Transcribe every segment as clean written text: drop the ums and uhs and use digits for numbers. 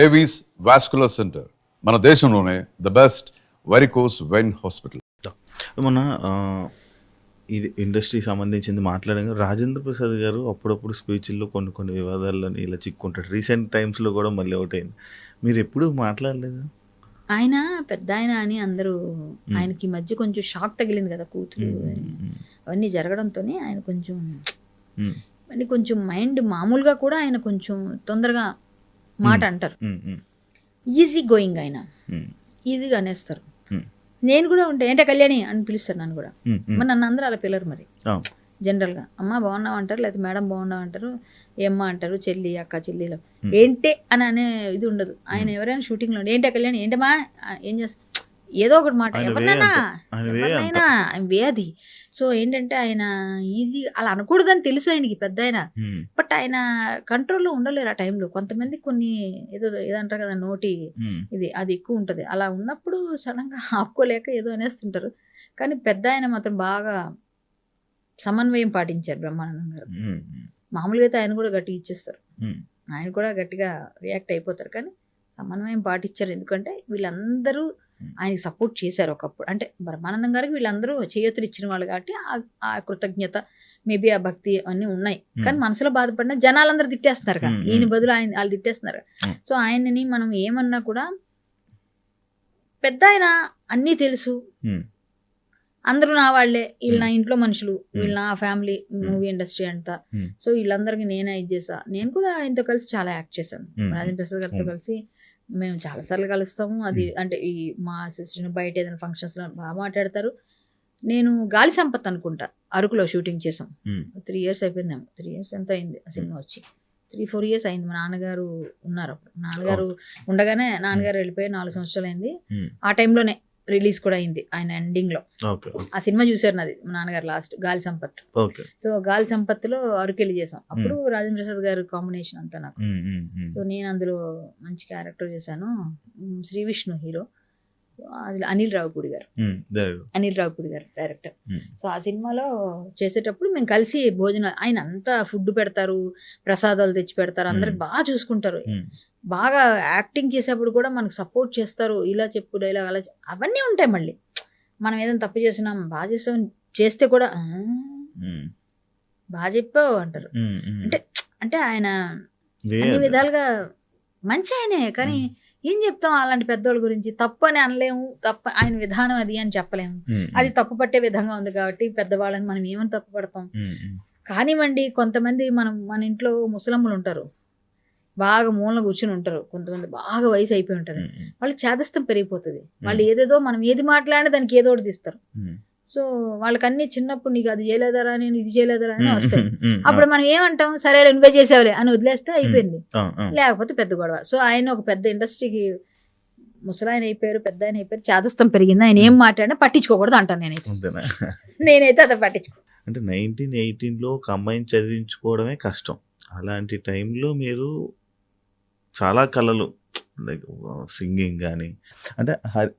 Avis vascular center, మన దేశంలోనే the best varicose vein hospital. మొన్న ఇది ఇండస్ట్రీకి సంబంధించింది మాట్లాడాం. రాజేంద్ర ప్రసాద్ గారు అప్పుడప్పుడు స్పీచ్ల్లో కొన్ని వివాదాలని ఇలా చిక్కుంటాడు. రీసెంట్ టైమ్స్లో కూడా మళ్ళీ ఒకటైంది. మీరు ఎప్పుడు మాట్లాడలేదు? ఆయన పెద్ద ఆయన అని అందరూ ఆయనకి ఈ మధ్య కొంచెం షాక్ తగిలింది కదా, కూతురు అవన్నీ జరగడంతోనే ఆయన కొంచెం మైండ్ మామూలుగా కూడా ఆయన కొంచెం తొందరగా మాట అంటారు. ఈజీ గోయింగ్ ఆయన, ఈజీగా అనేస్తారు. నేను కూడా ఉంటే ఏంటో కళ్యాణి అని పిలుస్తారు నన్ను కూడా. మరి నన్ను అందరూ అలా పిల్లరు మరి జనరల్గా. అమ్మ బాగున్నావు అంటారు, లేకపోతే మేడం బాగున్నావు అంటారు, ఏమ్మ అంటారు, చెల్లి అక్క చెల్లిలో ఏంటే అని అనే ఇది ఉండదు. ఆయన ఎవరైనా షూటింగ్లో ఏంటే కళ్యాణి ఏంటమ్మా ఏం చేస్తా ఏదో ఒకటి మాట ఎవరినైనా వే అది. సో ఏంటంటే ఆయన ఈజీ అలా అనకూడదని తెలుసు ఆయనకి, పెద్ద ఆయన. బట్ ఆయన కంట్రోల్లో ఉండలేరు ఆ టైంలో. కొంతమంది కొన్ని ఏదంటారు కదా నోటి ఇది అది ఎక్కువ ఉంటుంది. అలా ఉన్నప్పుడు సడన్గా ఆపుకోలేక ఏదో అనేస్తుంటారు. కానీ పెద్ద ఆయన మాత్రం బాగా సమన్వయం పాటించారు బ్రహ్మానందం గారు. మామూలుగా అయితే ఆయన కూడా గట్టిగా ఇచ్చేస్తారు, ఆయన కూడా గట్టిగా రియాక్ట్ అయిపోతారు. కానీ సమన్వయం పాటించారు. ఎందుకంటే వీళ్ళందరూ ఆయనకి సపోర్ట్ చేశారు ఒకప్పుడు. అంటే బ్రహ్మానందం గారికి వీళ్ళందరూ చేయూతలు ఇచ్చిన వాళ్ళు కాబట్టి ఆ కృతజ్ఞత మేబీ ఆ భక్తి అన్నీ ఉన్నాయి. కానీ మనసులో బాధపడిన జనాలందరూ తిట్టేస్తున్నారు కదా, ఈయన బదులు ఆయన వాళ్ళు తిట్టేస్తున్నారు. సో ఆయనని మనం ఏమన్నా కూడా పెద్ద ఆయన అన్నీ తెలుసు, అందరూ నా వాళ్ళే, వీళ్ళు నా ఇంట్లో మనుషులు, వీళ్ళు నా ఫ్యామిలీ, మూవీ ఇండస్ట్రీ అంతా. సో వీళ్ళందరికీ నేనే ఇది చేసా. నేను కూడా ఆయనతో కలిసి చాలా యాక్ట్ చేశాను. రాజేంద్ర ప్రసాద్ గారితో కలిసి మేము చాలాసార్లు కలుస్తాము. అది అంటే ఈ మా అసోసియేషన్ బయట ఏదైనా ఫంక్షన్స్లో బాగా మాట్లాడతారు. నేను గాలి సంపత్ అనుకుంటా అరకులో షూటింగ్ చేసాం. 3 years అయిపోయిందేమో, 3 years ఎంత అయింది ఆ సినిమా వచ్చి, 3-4 years అయింది. మా నాన్నగారు ఉన్నారు అప్పుడు. నాన్నగారు ఉండగానే నాన్నగారు వెళ్ళిపోయి 4 సంవత్సరాలు అయింది. ఆ టైంలోనే రిలీజ్ కూడా అయింది ఆయన ఎండింగ్లో. ఆ సినిమా చూసారు నాది మా నాన్నగారు లాస్ట్, గాలి సంపత్. సో గాలి సంపత్లో అరకెళ్ళి చేసాం. అప్పుడు రాజేంద్ర ప్రసాద్ గారు కాంబినేషన్ అంతా నాకు. సో నేను అందులో మంచి క్యారెక్టర్ చేశాను. శ్రీ విష్ణు హీరో, అది అనిల్ రావుపూడి గారు డైరెక్టర్. సో ఆ సినిమాలో చేసేటప్పుడు మేము కలిసి భోజనం, ఆయన అంతా ఫుడ్ పెడతారు, ప్రసాదాలు తెచ్చి పెడతారు, అందరికి బాగా చూసుకుంటారు. బాగా యాక్టింగ్ చేసేప్పుడు కూడా మనకు సపోర్ట్ చేస్తారు. ఇలా చెప్పు డైలాగ్ అలా అవన్నీ ఉంటాయి. మళ్ళీ మనం ఏదైనా తప్పు చేసినాం, బాగా చేసాం చేస్తే కూడా బాగా చెప్పావు అంటారు. అంటే ఆయన అన్ని విధాలుగా మంచి ఆయనే. కానీ ఏం చెప్తాం అలాంటి పెద్దోళ్ళ గురించి? తప్పు అని అనలేము, తప్పు ఆయన విధానం అది అని చెప్పలేము. అది తప్పు పట్టే విధంగా ఉంది కాబట్టి పెద్దవాళ్ళని మనం ఏమని తప్పు పడతాం. కానివ్వండి, కొంతమంది మన ఇంట్లో ముసలమ్మలు ఉంటారు, బాగా మూలన కూర్చుని ఉంటారు. కొంతమంది బాగా వయసు అయిపోయి ఉంటుంది, వాళ్ళు చేదస్తం పెరిగిపోతుంది. వాళ్ళు ఏదేదో మనం ఏది మాట్లాడినా దానికి ఏదో ఒకటి తీస్తారు. సో వాళ్ళకన్నీ చిన్నప్పుడు నీకు అది చేయలేదరా, నేను ఇది చేయలేదరా అని వస్తాయి. అప్పుడు మనం ఏమంటాం, సరే నువ్వే చేసేవాలే అని వదిలేస్తే అయిపోయింది, లేకపోతే పెద్ద గొడవ. సో ఆయన ఒక పెద్ద ఇండస్ట్రీకి ముసలాయన అయిపోయారు, పెద్ద ఆయన అయిపోయారు, చేదస్తం పెరిగింది. ఆయన ఏం మాట్లాడినా పట్టించుకోకూడదు అంటాను నేనైతే అది పట్టించుకో. అంటే 1918లో ఒక అమ్మాయిని చదివించుకోవడమే కష్టం. అలాంటి టైంలో మీరు చాలా కళలు లైక్ సింగింగ్ కానీ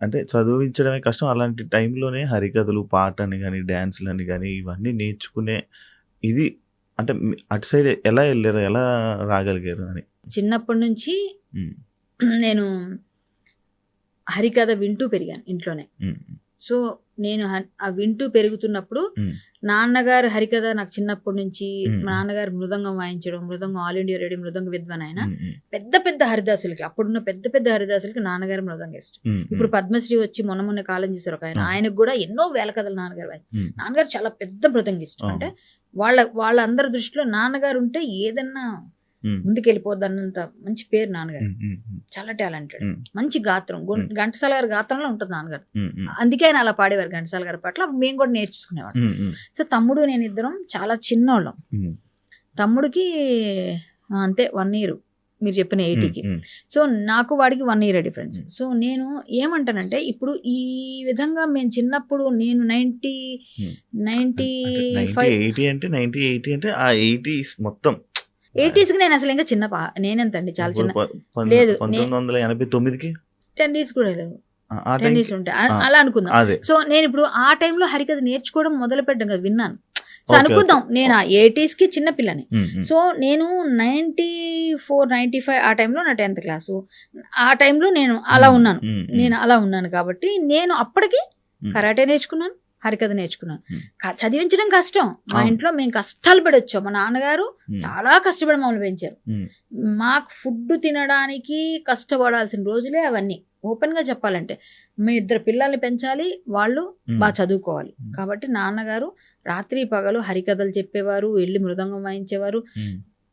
అంటే చదివించడమే కష్టం. అలాంటి టైంలోనే హరికథలు, పాటని కానీ, డ్యాన్స్లని కానీ ఇవన్నీ నేర్చుకునే ఇది అంటే అటు సైడ్ ఎలా వెళ్ళారు, ఎలా రాగలిగారు అని? చిన్నప్పటి నుంచి నేను హరికథ వింటూ పెరిగాను ఇంట్లోనే. సో నేను ఆ వింటూ పెరుగుతున్నప్పుడు నాన్నగారు హరికథ నాకు చిన్నప్పటి నుంచి, మా నాన్నగారు మృదంగం వాయించడం, మృదంగం ఆల్ ఇండియా రేడియో మృదంగ విద్వాన్. ఆయన పెద్ద పెద్ద హరిదాసులకి, అప్పుడున్న పెద్ద పెద్ద హరిదాసులకి నాన్నగారు మృదంగిస్ట్. ఇప్పుడు పద్మశ్రీ వచ్చి మొన్న కాలం చేశారు ఒక ఆయన, ఆయనకు కూడా ఎన్నో వేల కథలు నాన్నగారు చాలా పెద్ద మృదంగిస్ట్. అంటే వాళ్ళందరి దృష్టిలో నాన్నగారు ఉంటే ఏదన్నా ముందుకెళ్ళిపోద్ది అన్నంత మంచి పేరు నాన్నగారు. చాలా టాలెంటెడ్, మంచి గాత్రం, ఘంటసాల గారి గాత్రంలో ఉంటుంది నాన్నగారు. అందుకే ఆయన అలా పాడేవారు ఘంటసాల గారి పట్ల. మేము కూడా నేర్చుకునేవాడు. సో తమ్ముడు నేను ఇద్దరం చాలా చిన్నోళ్ళం. తమ్ముడికి అంతే 1 year, మీరు చెప్పిన 80కి. సో నాకు వాడికి 1 year డిఫరెన్స్. సో నేను ఏమంటానంటే, ఇప్పుడు ఈ విధంగా మేము చిన్నప్పుడు నేను 1980 అంటే ఆ 80s మొత్తం 80s కి నేను అసలు ఇంకా చిన్న నేనెంతండి, చాలా చిన్న. లేదు 1989కి 10 years కూడా లేదు, 10 years ఉంటాయి అలా అనుకుందాం. సో నేను ఇప్పుడు ఆ టైంలో హరికథ నేర్చుకోవడం మొదలు పెట్టాను కదా, విన్నాను. సో అనుకుందాం నేను ఆ 80s కి చిన్న పిల్లని. సో నేను 94-95 ఆ టైంలో నా 10th క్లాసు. ఆ టైంలో నేను అలా ఉన్నాను కాబట్టి నేను అప్పటికి కరాటే నేర్చుకున్నాను, హరికథ నేర్చుకున్నాను. చదివించడం కష్టం. మా ఇంట్లో మేము కష్టాలు పడి వచ్చాం. మా నాన్నగారు చాలా కష్టపడి మమ్మల్ని పెంచారు. మాకు ఫుడ్ తినడానికి కష్టపడాల్సిన రోజులే అవన్నీ. ఓపెన్ గా చెప్పాలంటే మీ 2 పిల్లల్ని పెంచాలి, వాళ్ళు బాగా చదువుకోవాలి. కాబట్టి నాన్నగారు రాత్రి పగలు హరికథలు చెప్పేవారు, వెళ్ళి మృదంగం వాయించేవారు.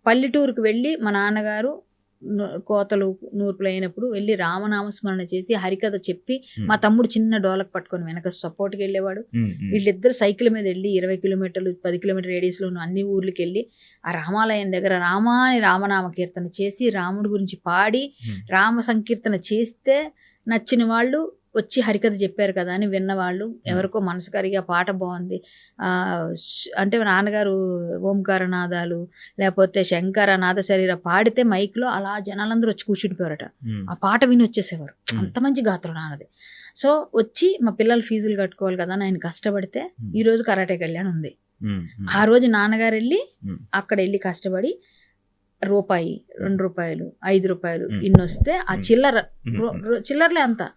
పల్లెటూరుకు వెళ్ళి మా నాన్నగారు కోతలు నూర్పులు అయినప్పుడు వెళ్ళి రామనామస్మరణ చేసి హరికథ చెప్పి మా తమ్ముడు చిన్న డోలకు పట్టుకొని వెనక సపోర్ట్కి వెళ్ళేవాడు. వీళ్ళిద్దరు సైకిల్ మీద వెళ్ళి 20 కిలోమీటర్లు 10 కిలోమీటర్ రేడియస్ లో ఉన్న అన్ని ఊర్లకి వెళ్ళి ఆ రామాలయం దగ్గర రామాని రామనామ కీర్తన చేసి రాముడి గురించి పాడి రామ సంకీర్తన చేస్తే నచ్చిన వాళ్ళు వచ్చి హరికథ చెప్పారు కదా అని విన్నవాళ్ళు ఎవరికో మనసు కరిగి ఆ పాట బాగుంది అంటే నాన్నగారు ఓంకారనాదాలు లేకపోతే శంకర నాద శరీర పాడితే మైక్లో అలా జనాలందరూ వచ్చి కూర్చుండిపోయారట. ఆ పాట విని వచ్చేసేవారు. అంత మంచి గాత్రం నాన్నది. సో వచ్చి మా పిల్లలు ఫీజులు కట్టుకోవాలి కదా అని ఆయన కష్టపడితే ఈ రోజు కరాటే కళ్యాణ్ ఉంది. ఆ రోజు నాన్నగారు వెళ్ళి అక్కడ వెళ్ళి కష్టపడి రూపాయి, 2 రూపాయలు, 5 రూపాయలు ఇన్ని వస్తే ఆ చిల్లరలే అంతా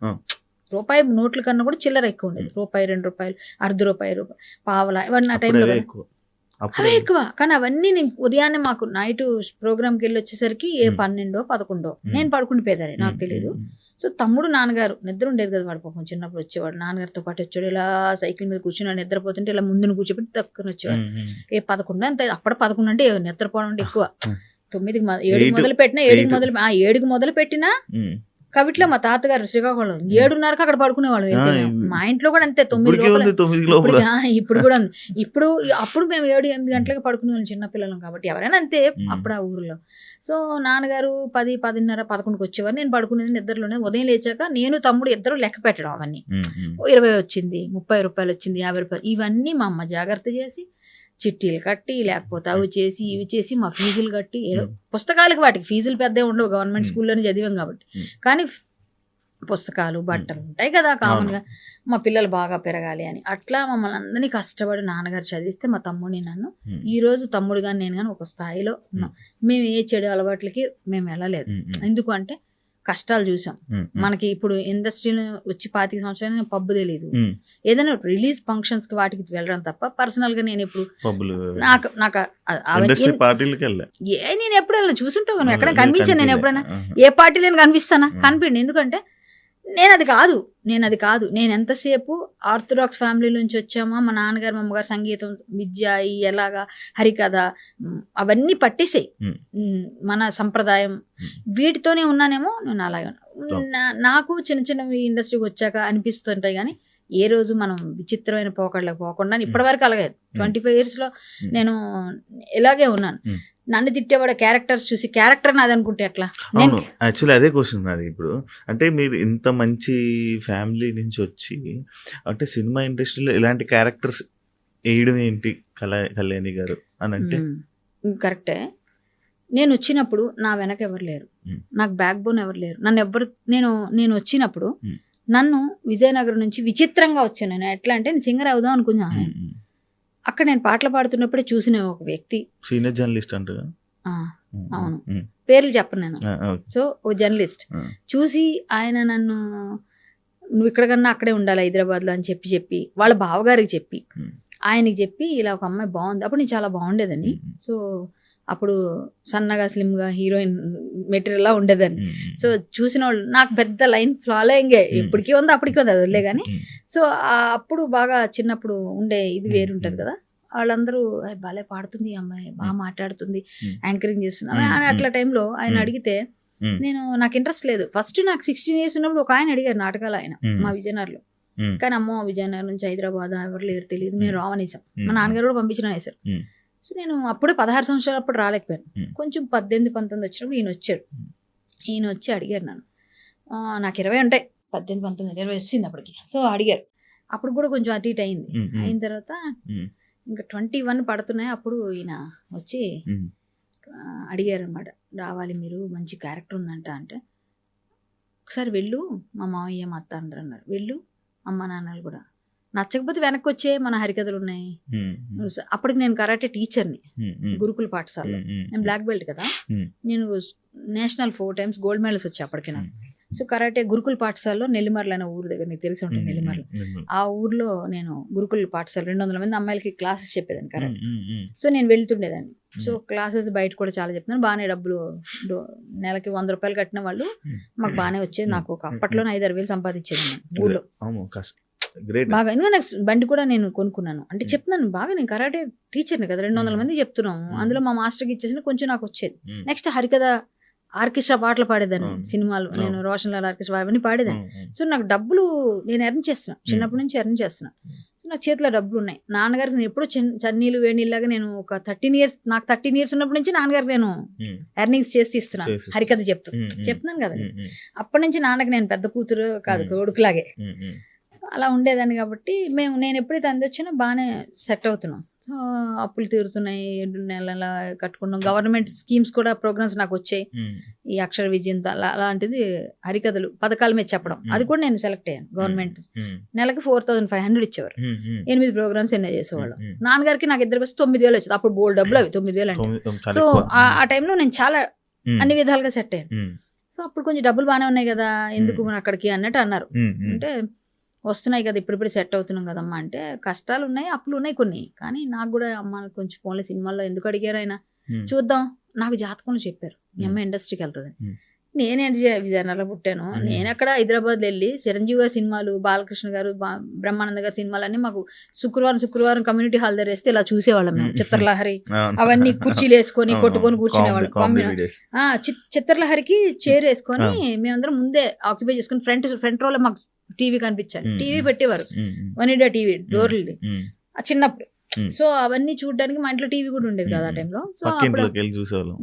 రూపాయి నోట్ల కన్నా కూడా చిల్లర ఎక్కువ ఉండేది. రూపాయి, 2 రూపాయలు, ₹1 పావలా ఇవన్నీ ఆ టైంలో అవే ఎక్కువ. కానీ అవన్నీ నేను ఉదయాన్నే మాకు నైట్ ప్రోగ్రామ్కి వెళ్ళి వచ్చేసరికి 12, 11 నేను పడుకుండిపోయేదాన్ని, నాకు తెలియదు. సో తమ్ముడు నాన్నగారు నిద్ర ఉండేది కదా, వాడు పాపం చిన్నప్పుడు వచ్చేవాడు నాన్నగారితో పాటు వచ్చాడు. ఇలా సైకిల్ మీద కూర్చుని నిద్రపోతుంటే ఇలా ముందును కూర్చోబెట్టి తక్కువ వచ్చేవాడు. 11 అంతే. అప్పుడు 11 అంటే నిద్రపోవడం అంటే ఎక్కువ. 9కి 7కి మొదలు పెట్టినా 7కి మొదలు పెట్టినా కవిట్లో మా తాతగారు శ్రీకాకుళం 7:30కి అక్కడ పడుకునేవాళ్ళు. మా ఇంట్లో కూడా అంతే 9 ఇప్పుడు కూడా అప్పుడు మేము 7-8 గంటలకు పడుకునేవాళ్ళం చిన్నపిల్లలం కాబట్టి ఎవరైనా అంతే అప్పుడు ఆ ఊరిలో. సో నాన్నగారు 10, 10:30, 11కి వచ్చేవారు. నేను పడుకునేది నిద్రలోనే. ఉదయం లేచాక నేను తమ్ముడు ఇద్దరు లెక్క పెట్టడం అవన్నీ 20 వచ్చింది, 30 రూపాయలు వచ్చింది, 50 రూపాయలు ఇవన్నీ మా అమ్మ జాగ్రత్త చేసి చిట్టీలు కట్టి లేకపోతే అవి చేసి ఇవి చేసి మా ఫీజులు కట్టి ఏదో పుస్తకాలకి వాటికి ఫీజులు పెద్ద ఉండవు, గవర్నమెంట్ స్కూల్లోనే చదివాం కాబట్టి. కానీ పుస్తకాలు బట్టలు ఉంటాయి కదా కామన్గా, మా పిల్లలు బాగా పెరగాలి అని అట్లా మమ్మల్ని అందరినీ కష్టపడి నాన్నగారు చదివిస్తే మా తమ్ముడిని నన్ను ఈ రోజు తమ్ముడు కానీ నేను కానీ ఒక స్థాయిలో ఉన్నాం. మేము ఏ చెడు అలవాట్లకి మేము వెళ్ళలేదు. ఎందుకు అంటే కష్టాలు చూసాం. మనకి ఇప్పుడు ఇండస్ట్రీలో వచ్చి 25 సంవత్సరాలు పబ్బు తెలియదు. ఏదైనా రిలీజ్ ఫంక్షన్స్ కి వాటికి వెళ్ళడం తప్ప పర్సనల్ గా నేను ఎప్పుడు నేను ఎప్పుడు వెళ్ళను. చూసుంటాను ఎక్కడ కనిపించాను. నేను ఎప్పుడైనా ఏ పార్టీలో కనిపిస్తానా? కనిపించండి. ఎందుకంటే నేను అది కాదు. నేను ఎంతసేపు ఆర్థడాక్స్ ఫ్యామిలీ నుంచి వచ్చామా, మా నాన్నగారు మా అమ్మగారు సంగీతం విద్య ఎలాగా హరికథ అవన్నీ పట్టేసాయి. మన సంప్రదాయం వీటితోనే ఉన్నానేమో. నేను అలాగే నాకు చిన్న చిన్న ఇండస్ట్రీకి వచ్చాక అనిపిస్తుంటాయి. కానీ ఏ రోజు మనం విచిత్రమైన పోకళ్ళకి పోకుండా ఇప్పటి వరకు అలాగే 25 years లో నేను ఇలాగే ఉన్నాను. నన్ను తిట్టేవాడు క్యారెక్టర్స్ చూసి క్యారెక్టర్ నాది అనుకుంటే ఎట్లా? యాక్చువల్లీ అదే క్వశ్చన్ నాది ఇప్పుడు. అంటే మీరు ఇంత మంచి ఫ్యామిలీ నుంచి వచ్చి అంటే సినిమా ఇండస్ట్రీలో ఇలాంటి క్యారెక్టర్స్ వేయడం ఏంటి కళ్యాణి గారు అని అంటే కరెక్టే. నేను వచ్చినప్పుడు నా వెనక ఎవరు లేరు, నాకు బ్యాక్ బోన్ ఎవరు లేరు. నేను వచ్చినప్పుడు నన్ను విజయనగరం నుంచి విచిత్రంగా వచ్చాను. నేను ఎట్లా అంటే నేను సింగర్ అవుదాం అనుకున్నాను. అక్కడ నేను పాటలు పాడుతున్నప్పుడే చూసిన ఒక వ్యక్తి, సీనియర్ జర్నలిస్ట్ అంటారు. అవును, పేర్లు చెప్పను నేను. సో ఓ జర్నలిస్ట్ చూసి ఆయన నన్ను నువ్వు ఇక్కడ కన్నా అక్కడే ఉండాలి హైదరాబాద్లో అని చెప్పి వాళ్ళ బావగారికి చెప్పి ఆయనకి చెప్పి ఇలా ఒక అమ్మాయి బాగుంది. అప్పుడు నేను చాలా బాగుండేదని. సో అప్పుడు సన్నగా స్లిమ్గా హీరోయిన్ మెటీరియల్లా ఉండేదని. సో చూసిన వాళ్ళు నాకు పెద్ద లైన్ ఫాలోయింగే ఇప్పటికీ ఉంది అప్పటికీ ఉంది, అది వదిలే. కానీ సో అప్పుడు బాగా చిన్నప్పుడు ఉండే ఇది వేరుంటుంది కదా. వాళ్ళందరూ బాగా పాడుతుంది అమ్మాయి, బాగా మాట్లాడుతుంది, యాంకరింగ్ చేస్తుంది అని అట్లా టైంలో ఆయన అడిగితే నాకు ఇంట్రెస్ట్ లేదు. ఫస్ట్ నాకు 16 years ఉన్నప్పుడు ఒక ఆయన అడిగారు నాటకాలు, ఆయన మా విజయనగరంలో. కానీ అమ్మో విజయనగరం నుంచి హైదరాబాద్ ఎవరు లేరు తెలియదు, మేము రావనేసాం. మా నాన్నగారు కూడా పంపించిన వేశారు. సో నేను అప్పుడే 16 సంవత్సరాలు అప్పుడు రాలేకపోయాను. కొంచెం 18, 19 వచ్చినప్పుడు ఈయన వచ్చి అడిగారు నన్ను. నాకు 20 ఉంటాయి, 18, 19, 20 వచ్చింది అప్పటికి. సో అడిగారు. అప్పుడు కూడా కొంచెం అటు ఇటు అయింది. అయిన తర్వాత ఇంకా 21 పడుతున్నాయి. అప్పుడు ఈయన వచ్చి అడిగారు అనమాట, రావాలి మీరు, మంచి క్యారెక్టర్ ఉందంట. అంటే ఒకసారి వెళ్ళు, మా మామయ్య మా అత్త అందరూ అన్నారు, వెళ్ళు అమ్మ నాన్నలు కూడా. నచ్చకపోతే వెనక్కి వచ్చే మన హరికథలు ఉన్నాయి. అప్పటికి నేను కరాటే టీచర్ని గురుకుల పాఠశాలలో. నేను బ్లాక్ బెల్ట్ కదా, నేను నేషనల్ 4 times గోల్డ్ మెడల్స్ వచ్చాయి అప్పటికి నాకు. సో కరాటే గురుకుల పాఠశాలలో నెల్లిమర్ల అనే ఊరు దగ్గర, నీకు తెలిసి ఉంటుంది నెల్లిమర్ల, ఆ ఊర్లో నేను గురుకుల పాఠశాల 200 మంది అమ్మాయిలకి క్లాసెస్ చెప్పేదాన్ని కరాటే. సో నేను వెళ్తుండేదాన్ని. సో క్లాసెస్ బయట కూడా చాలా చెప్తున్నాను. బాగానే డబ్బులు నెలకి 100 రూపాయలు కట్టిన వాళ్ళు మాకు బాగానే వచ్చేది. నాకు ఒక అప్పట్లోనే 5-6 వేలు సంపాదించేది నేను ఊళ్ళో బాగా. ఎందుకంటే నాకు బండి కూడా నేను కొనుక్కున్నాను. అంటే చెప్తున్నాను బాగా, నేను కరాటే టీచర్ని కదా, 200 మంది చెప్తున్నాము. అందులో మా మాస్టర్కి ఇచ్చేసిన కొంచెం నాకు వచ్చేది. నెక్స్ట్ హరికథ ఆర్కెస్ట్రా పాటలు పాడేదాన్ని, సినిమాలు నేను రోషన్ లాల్ ఆర్కెస్ట్రా అవన్నీ పాడేదాన్ని. సో నాకు డబ్బులు నేను ఎర్న్ చేస్తున్నాను, చిన్నప్పటి నుంచి ఎర్న్ చేస్తున్నాను. నా చేతిలో డబ్బులు ఉన్నాయి. నాన్నగారికి నేను ఎప్పుడూ చన్నీళ్ళు వేణీళ్ళగా నేను ఒక 13 years, నాకు 13 years ఉన్నప్పటి నుంచి నాన్నగారికి నేను ఎర్నింగ్స్ చేసి ఇస్తున్నాను హరికథ చెప్తున్నాను కదా. అప్పటి నుంచి నాన్నకి నేను పెద్ద కూతురు కాదు, కొడుకులాగే అలా ఉండేదాన్ని. కాబట్టి నేను ఎప్పుడైతే అందొచ్చినా బాగానే సెట్ అవుతున్నాం. సో అప్పులు తీరుతున్నాయి, నెల కట్టుకున్నాం. గవర్నమెంట్ స్కీమ్స్ కూడా ప్రోగ్రామ్స్ నాకు వచ్చాయి. ఈ అక్షర విజయం అలాంటిది హరికథలు పథకాల మీద చెప్పడం, అది కూడా నేను సెలెక్ట్ అయ్యాను. గవర్నమెంట్ నెలకి 4500 ఇచ్చేవారు. 8 ప్రోగ్రామ్స్ ఎన్నో చేసేవాళ్ళు. నాన్నగారికి నాకు ఇద్దరికి వచ్చి 9000 వచ్చేది. అప్పుడు బోల్డ్ డబ్బులు అవి 9000 అంటే. సో ఆ టైంలో నేను చాలా అన్ని విధాలుగా సెట్ అయ్యాను. సో అప్పుడు కొంచెం డబ్బులు బాగానే ఉన్నాయి కదా, ఎందుకు మన అక్కడికి అన్నట్టు అన్నారు. అంటే వస్తున్నాయి కదా, ఇప్పుడిప్పుడు సెట్ అవుతున్నాం కదమ్మా అంటే. కష్టాలు ఉన్నాయి, అప్పులు ఉన్నాయి కొన్ని. కానీ నాకు కూడా అమ్మ కొంచెం ఫోన్లో సినిమాల్లో ఎందుకు అడిగారు ఆయన, చూద్దాం. నాకు జాతకంలో చెప్పారు మీ అమ్మ ఇండస్ట్రీకి వెళ్తుంది. నేనేంటి విజయనగరంలో పుట్టాను, నేను అక్కడ హైదరాబాద్ వెళ్ళి చిరంజీవి గారి సినిమాలు, బాలకృష్ణ గారు, బ్రహ్మానంద గారి సినిమాలు అన్ని మాకు శుక్రవారం కమ్యూనిటీ హాల్ దగ్గర వేస్తే ఇలా చూసేవాళ్ళం మేము. చిత్రలహరి అవన్నీ కుర్చీలు వేసుకొని కొట్టుకొని కూర్చునేవాళ్ళం. చిత్రలహరికి చైర్ వేసుకొని మేమందరం ముందే ఆక్యుపై చేసుకుని ఫ్రంట్ రోలో మాకు టీవీ కనిపించాలి. టీవీ పెట్టేవారు, 1 India టీవీ డోర్లు చిన్నప్పుడు. సో అవన్నీ చూడడానికి మా ఇంట్లో టీవీ కూడా ఉండేది కదా ఆ టైంలో. సో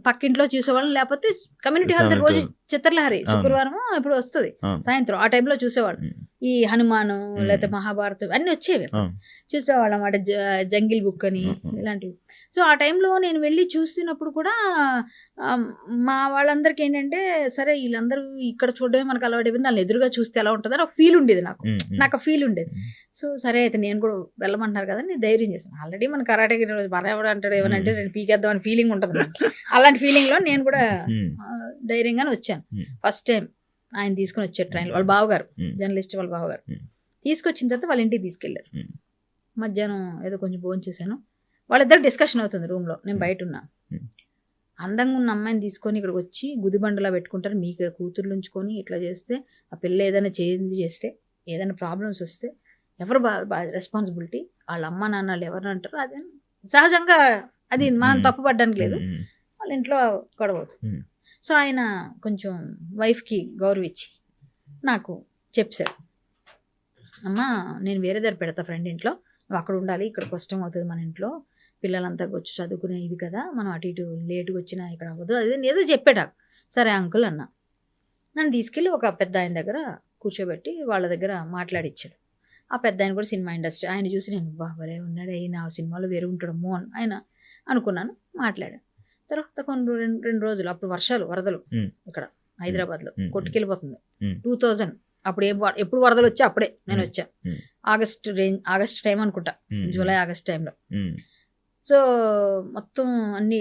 పక్కింట్లో చూసేవాళ్ళం, లేకపోతే కమ్యూనిటీ హాల్ దగ్గర రోజు చిత్రలహరి శుక్రవారం ఇప్పుడు వస్తుంది సాయంత్రం, ఆ టైంలో చూసేవాళ్ళం. ఈ హనుమాను లేకపోతే మహాభారతం అన్ని వచ్చేవి, చూసేవాళ్ళం. అంటే జంగిల్ బుక్ అని ఇలాంటివి. సో ఆ టైంలో నేను వెళ్ళి చూసినప్పుడు కూడా మా వాళ్ళందరికీ ఏంటంటే, సరే వీళ్ళందరూ ఇక్కడ చూడడమే మనకు అలవాటు అయిపోయింది, వాళ్ళని ఎదురుగా చూస్తే ఎలా ఉంటుంది అని ఒక ఫీల్ ఉండేది నాకు ఆ ఫీల్ ఉండేది. సో సరే అయితే నేను కూడా వెళ్ళమంటున్నారు కదా, నేను ధైర్యం చేశాను. ఆల్రెడీ మన కరాటేకి ఎవరు అంటాడు ఏమనంటే నేను పీకేద్దాం అని ఫీలింగ్ ఉంటుంది. అలాంటి ఫీలింగ్లో నేను కూడా ధైర్యంగానే వచ్చాను. ఫస్ట్ టైం ఆయన తీసుకుని వచ్చారు ట్రైన్లో. వాళ్ళ బావగారు జర్నలిస్ట్, వాళ్ళ బావగారు తీసుకొచ్చిన తర్వాత వాళ్ళ ఇంటికి తీసుకెళ్లారు. మధ్యాహ్నం ఏదో కొంచెం భోజనం చేశాను. వాళ్ళిద్దరు డిస్కషన్ అవుతుంది రూమ్లో, నేను బయట ఉన్నా. అందంగా ఉన్న అమ్మాయిని తీసుకొని ఇక్కడికి వచ్చి గుదిబండలా పెట్టుకుంటారు, మీకు కూతుర్లు ఉంచుకొని ఇట్లా చేస్తే ఆ పిల్ల ఏదైనా చేంజ్ చేస్తే, ఏదైనా ప్రాబ్లమ్స్ వస్తే ఎవరు రెస్పాన్సిబిలిటీ, వాళ్ళ అమ్మ నాన్నలు ఎవరు అంటారు. అదే సహజంగా, అది మనం తప్పు పడ్డానికి లేదు, వాళ్ళ ఇంట్లో గొడవవుతుంది. సో ఆయన కొంచెం వైఫ్కి గౌరవ ఇచ్చి నాకు చెప్పారు, అమ్మ నేను వేరే దగ్గర పెడతా ఫ్రెండ్ ఇంట్లో, నువ్వు అక్కడ ఉండాలి, ఇక్కడ కష్టం అవుతుంది మన ఇంట్లో, పిల్లలంతా వచ్చి చదువుకునే ఇది కదా, మనం అటు ఇటు లేటుగా వచ్చినా ఇక్కడ అవ్వదు, అదే ఏదో చెప్పాడు. సరే అంకుల్ అన్న. నన్ను తీసుకెళ్ళి ఒక పెద్ద ఆయన దగ్గర కూర్చోబెట్టి వాళ్ళ దగ్గర మాట్లాడిచ్చాడు. ఆ పెద్ద ఆయన కూడా సినిమా ఇండస్ట్రీ, ఆయన చూసి నేను బాబరే ఉన్నాడు, అయినా ఆ సినిమాలో వేరే ఉంటాడమ్మో అని ఆయన అనుకున్నాను. మాట్లాడాను. తర్వాత రెండు రోజులు, అప్పుడు వరదలు ఇక్కడ హైదరాబాద్లో కొట్టుకెళ్ళిపోతుంది. 2000 అప్పుడు ఎప్పుడు వరదలు వచ్చా అప్పుడే నేను వచ్చా. ఆగస్ట్ టైం అనుకుంటా, జూలై ఆగస్ట్ టైంలో. సో మొత్తం అన్నీ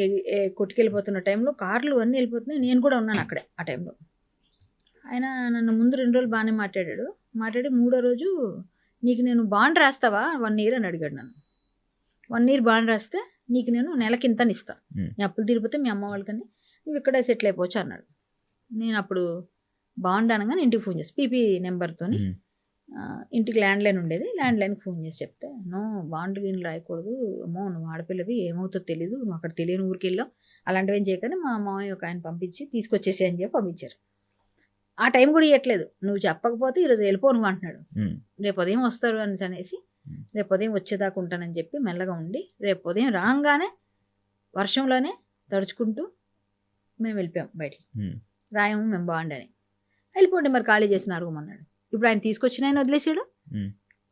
కొట్టుకెళ్ళిపోతున్న టైంలో కార్లు అన్నీ వెళ్ళిపోతున్నాయి, నేను కూడా ఉన్నాను అక్కడే ఆ టైంలో. ఆయన నన్ను ముందు 2 రోజులు బాగానే మాట్లాడి 3వ రోజు నీకు నేను బాండ్ రాస్తావా 1 year అని అడిగాడు నన్ను. 1 year బాండ్ రాస్తే నీకు నేను నెలకి ఇంతని ఇస్తాను, నీ అప్పులు తీరిపోతే మీ అమ్మ వాళ్ళకని నువ్వు ఇక్కడే సెటిల్ అయిపోవచ్చు అన్నాడు. నేను అప్పుడు బాండ్ అనగానే ఇంటికి ఫోన్ చేసి పీపీ నెంబర్తో ఇంటికి ల్యాండ్లైన్ ఉండేది, ల్యాండ్లైన్కి ఫోన్ చేసి చెప్తే, నో బాండ్ గిన్ రాయకూడదు, అమ్మో నువ్వు ఆడపిల్లవి ఏమవుతుందో తెలీదు, నువ్వు అక్కడ తెలియని ఊరికి వెళ్ళావు, అలాంటివి ఏం చేయకని మా మామయ్య ఒక ఆయన పంపించి తీసుకొచ్చేసి అని చెప్పి పంపించారు. ఆ టైం కూడా ఇవ్వట్లేదు, నువ్వు చెప్పకపోతే ఈరోజు వెళ్ళిపో నువ్వు అంటున్నాడు. రేపు ఉదయం వస్తారు అనేసి రేపు ఉదయం వచ్చేదాకా ఉంటానని చెప్పి మెల్లగా ఉండి, రేపు ఉదయం రాగానే వర్షంలోనే తడుచుకుంటూ మేము వెళ్ళిపోయాం బయటికి. రాయము మేము బాండ్ అని. వెళ్ళిపోండి మరి ఖాళీ చేసిన రూమ్ అన్నాడు. ఇప్పుడు ఆయన తీసుకొచ్చిన ఆయన వదిలేసాడు,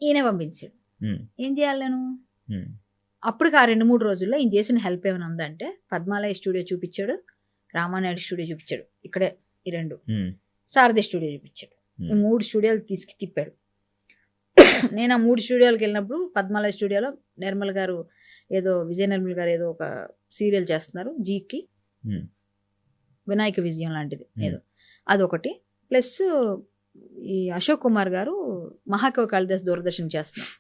ఈయనే పంపించాడు. ఏం చేయాలి నేను? అప్పటికి ఆ 2-3 రోజుల్లో ఈయన చేసిన హెల్ప్ ఏమైనా ఉందంటే, పద్మాలయ స్టూడియో చూపించాడు, రామానాయుడు స్టూడియో చూపించాడు, ఇక్కడే ఈ 2, సారథి స్టూడియో చూపించాడు. ఈ 3 స్టూడియోలు తిప్పాడు. నేను ఆ 3 స్టూడియోలకు వెళ్ళినప్పుడు పద్మాలయ స్టూడియోలో నిర్మల్ గారు ఏదో విజయ నిర్మల్ గారు ఏదో ఒక సీరియల్ చేస్తున్నారు జీకి, వినాయక విజయం లాంటిది ఏదో, అదొకటి. ప్లస్ ఈ అశోక్ కుమార్ గారు మహాకవి కాళిదాస్ దూరదర్శన్ చేస్తున్నారు,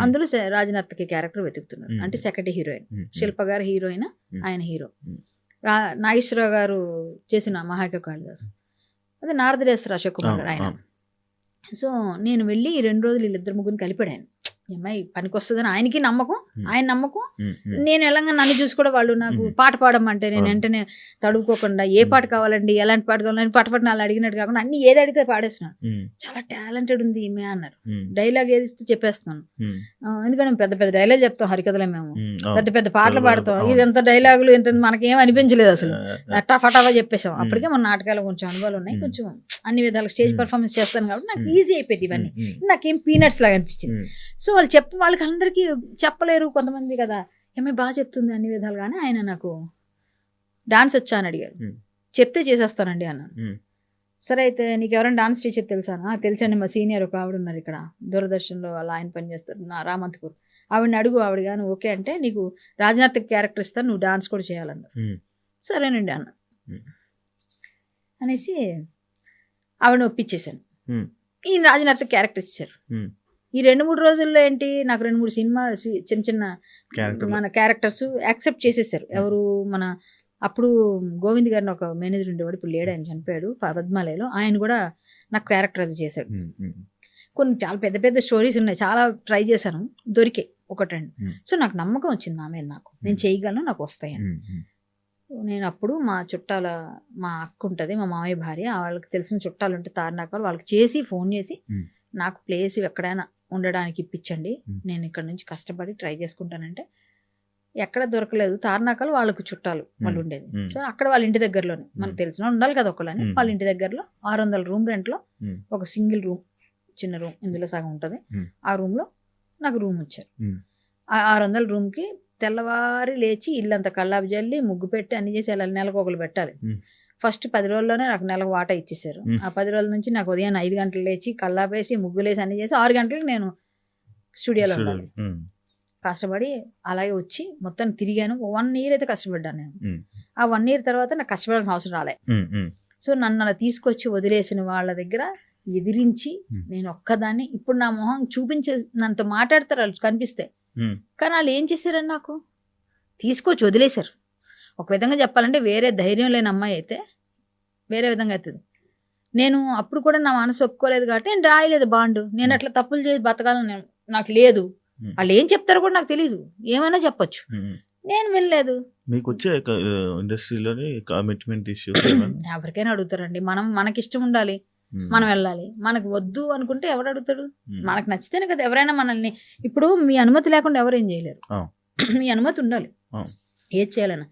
అందులో రాజనర్తకి క్యారెక్టర్ వెతుకుతున్నారు, అంటే సెకండ్ హీరోయిన్. శిల్ప గారు హీరోయిన్, ఆయన హీరో. నాగేశ్వరరావు గారు చేసిన మహాకవి కాళిదాస్ అదే నారదరేశ్వర అశోక్ కుమార్ గారు ఆయన. సో నేను వెళ్ళి 2 రోజులు వీళ్ళిద్దరు ముగ్గురిని కలిపాడాను. అమ్మాయి పనికి వస్తుందని ఆయనకి నమ్మకం, ఆయన నమ్మకం. నేను ఎలాగా నన్ను చూసి కూడా వాళ్ళు నాకు పాట పాడమంటే నేను వెంటనే తడుకోకుండా ఏ పాట కావాలండి, ఎలాంటి పాట కావాలని పాట పాడిన వాళ్ళు అడిగినట్టు కాకుండా అన్ని ఏది అడిగితే పాడేస్తున్నాను. చాలా టాలెంటెడ్ ఉంది ఈమె అన్నారు. డైలాగ్ ఏది ఇస్తే చెప్పేస్తున్నాను, ఎందుకంటే పెద్ద పెద్ద డైలాగ్ చెప్తాం హరికథలే, మేము పెద్ద పెద్ద పాటలు పాడతాం. ఇదంతా డైలాగులు ఇంత మనకేం అనిపించలేదు అసలు, టఫాటఫా చెప్పేసాం. అప్పటికే మన నాటకాలు కొంచెం అనుభవాలు ఉన్నాయి, కొంచెం అన్ని విధాలు స్టేజ్ పర్ఫార్మెన్స్ చేస్తాను కాబట్టి నాకు ఈజీ అయిపోయింది ఇవన్నీ. నాకేం పీనట్స్ లాగా అనిపించింది. సో వాళ్ళు వాళ్ళకి అందరికీ చెప్పలేరు కొంతమంది కదా, ఏమీ బాగా చెప్తుంది అన్ని విధాలు. కానీ ఆయన నాకు డాన్స్ వచ్చా అని అడిగారు, చెప్తే చేసేస్తానండి అన్నాను. సరే అయితే నీకు ఎవరైనా డాన్స్ టీచర్ తెలుసానా? తెలుసండి, మా సీనియర్ ఒక ఆవిడ ఉన్నారు ఇక్కడ దూరదర్శన్లో, అలా ఆయన పని చేస్తారు, నా రామంతపూర్, ఆవిడని అడుగు, ఆవిడ కానీ ఓకే అంటే నీకు రాజనర్తకి క్యారెక్టర్ ఇస్తాను, నువ్వు డాన్స్ కూడా చేయాలన్నారు. సరేనండి అన్న అనేసి ఆవిడని ఒప్పించేశాను. ఈయన రాజనర్తకి క్యారెక్టర్ ఇచ్చారు. ఈ 2-3 రోజుల్లో ఏంటి, నాకు 2-3 సినిమా చిన్న చిన్న మన క్యారెక్టర్స్ యాక్సెప్ట్ చేసేసారు. ఎవరు మన అప్పుడు గోవింద్ గారిని ఒక మేనేజర్ ఉండేవాడు, ఇప్పుడు లేడు, ఆయన చనిపోయాడు పద్మాలయలో. ఆయన కూడా నాకు క్యారెక్టర్ అది చేశాడు. కొన్ని చాలా పెద్ద పెద్ద స్టోరీస్ ఉన్నాయి, చాలా ట్రై చేశాను, దొరికే ఒకటండి. సో నాకు నమ్మకం వచ్చింది నా మీద, నాకు నేను చేయగలను, నాకు వస్తాయని. నేను అప్పుడు మా చుట్టాల, మా అక్క ఉంటుంది, మా మామయ్య భార్య, వాళ్ళకి తెలిసిన చుట్టాలు ఉంటే తారనాకాలు, వాళ్ళకి చేసి ఫోన్ చేసి నాకు ప్లేస్ ఎక్కడైనా ఉండడానికి ఇప్పించండి, నేను ఇక్కడ నుంచి కష్టపడి ట్రై చేసుకుంటానంటే ఎక్కడ దొరకలేదు. తారనాకాలు వాళ్ళకు చుట్టాలు వాళ్ళు ఉండేది. సో అక్కడ వాళ్ళ ఇంటి దగ్గరలోనే, మనకు తెలిసిన ఉండాలి కదా ఒకళ్ళని, వాళ్ళ ఇంటి దగ్గరలో 600 రూమ్ రెంట్లో ఒక సింగిల్ రూమ్, చిన్న రూమ్, ఇందులో సగం ఉంటుంది. ఆ రూమ్లో నాకు రూమ్ ఇచ్చారు. ఆ 600 రూమ్కి తెల్లవారి లేచి ఇల్లంతా కల్లాపు జల్లి ముగ్గు పెట్టి అన్ని చేసి వెళ్ళాలి, నెలకు ఒకరు పెట్టాలి. ఫస్ట్ 10 రోజుల్లోనే నాకు నెలకు వాటా ఇచ్చేసారు. ఆ 10 రోజుల నుంచి నాకు ఉదయం 5 గంటలు లేచి కల్లాపేసి ముగ్గులేసి అన్ని చేసి 6 గంటలకు నేను స్టూడియోలో ఉండాలి. కష్టపడి అలాగే వచ్చి మొత్తం తిరిగాను. 1 year అయితే కష్టపడ్డాను నేను. ఆ 1 year తర్వాత నాకు కష్టపడాల్సిన అవసరం రాలే. సో నన్ను అలా తీసుకొచ్చి వదిలేసిన వాళ్ళ దగ్గర ఎదిరించి నేను ఒక్కదాన్ని, ఇప్పుడు నా మొహం చూపించేంత మాట్లాడతారు వాళ్ళు కనిపిస్తే, కానీ వాళ్ళు ఏం చేశారని నాకు తీసుకొచ్చి వదిలేశారు. ఒక విధంగా చెప్పాలంటే వేరే ధైర్యం లేని అమ్మాయి అయితే వేరే విధంగా అవుతుంది. నేను అప్పుడు కూడా నా మనసు ఒప్పుకోలేదు కాబట్టి నేను రాయలేదు బాండ్. నేను అట్లా తప్పులు చేసి బతకాలని నాకు లేదు. వాళ్ళు ఏం చెప్తారో కూడా నాకు తెలియదు, ఏమైనా చెప్పొచ్చు, నేను వెళ్ళలేదు. మీకు వచ్చే ఇండస్ట్రీలోని కమిట్మెంట్ ఇష్యూ ఎవరికైనా అడుగుతారండి. మనకి ఇష్టం ఉండాలి, మనం వెళ్ళాలి. మనకు వద్దు అనుకుంటే ఎవరు అడుగుతాడు? మనకు నచ్చితేనే కదా ఎవరైనా మనల్ని. ఇప్పుడు మీ అనుమతి లేకుండా ఎవరు ఏం చేయలేరు, మీ అనుమతి ఉండాలి ఏది చేయాలన్నా.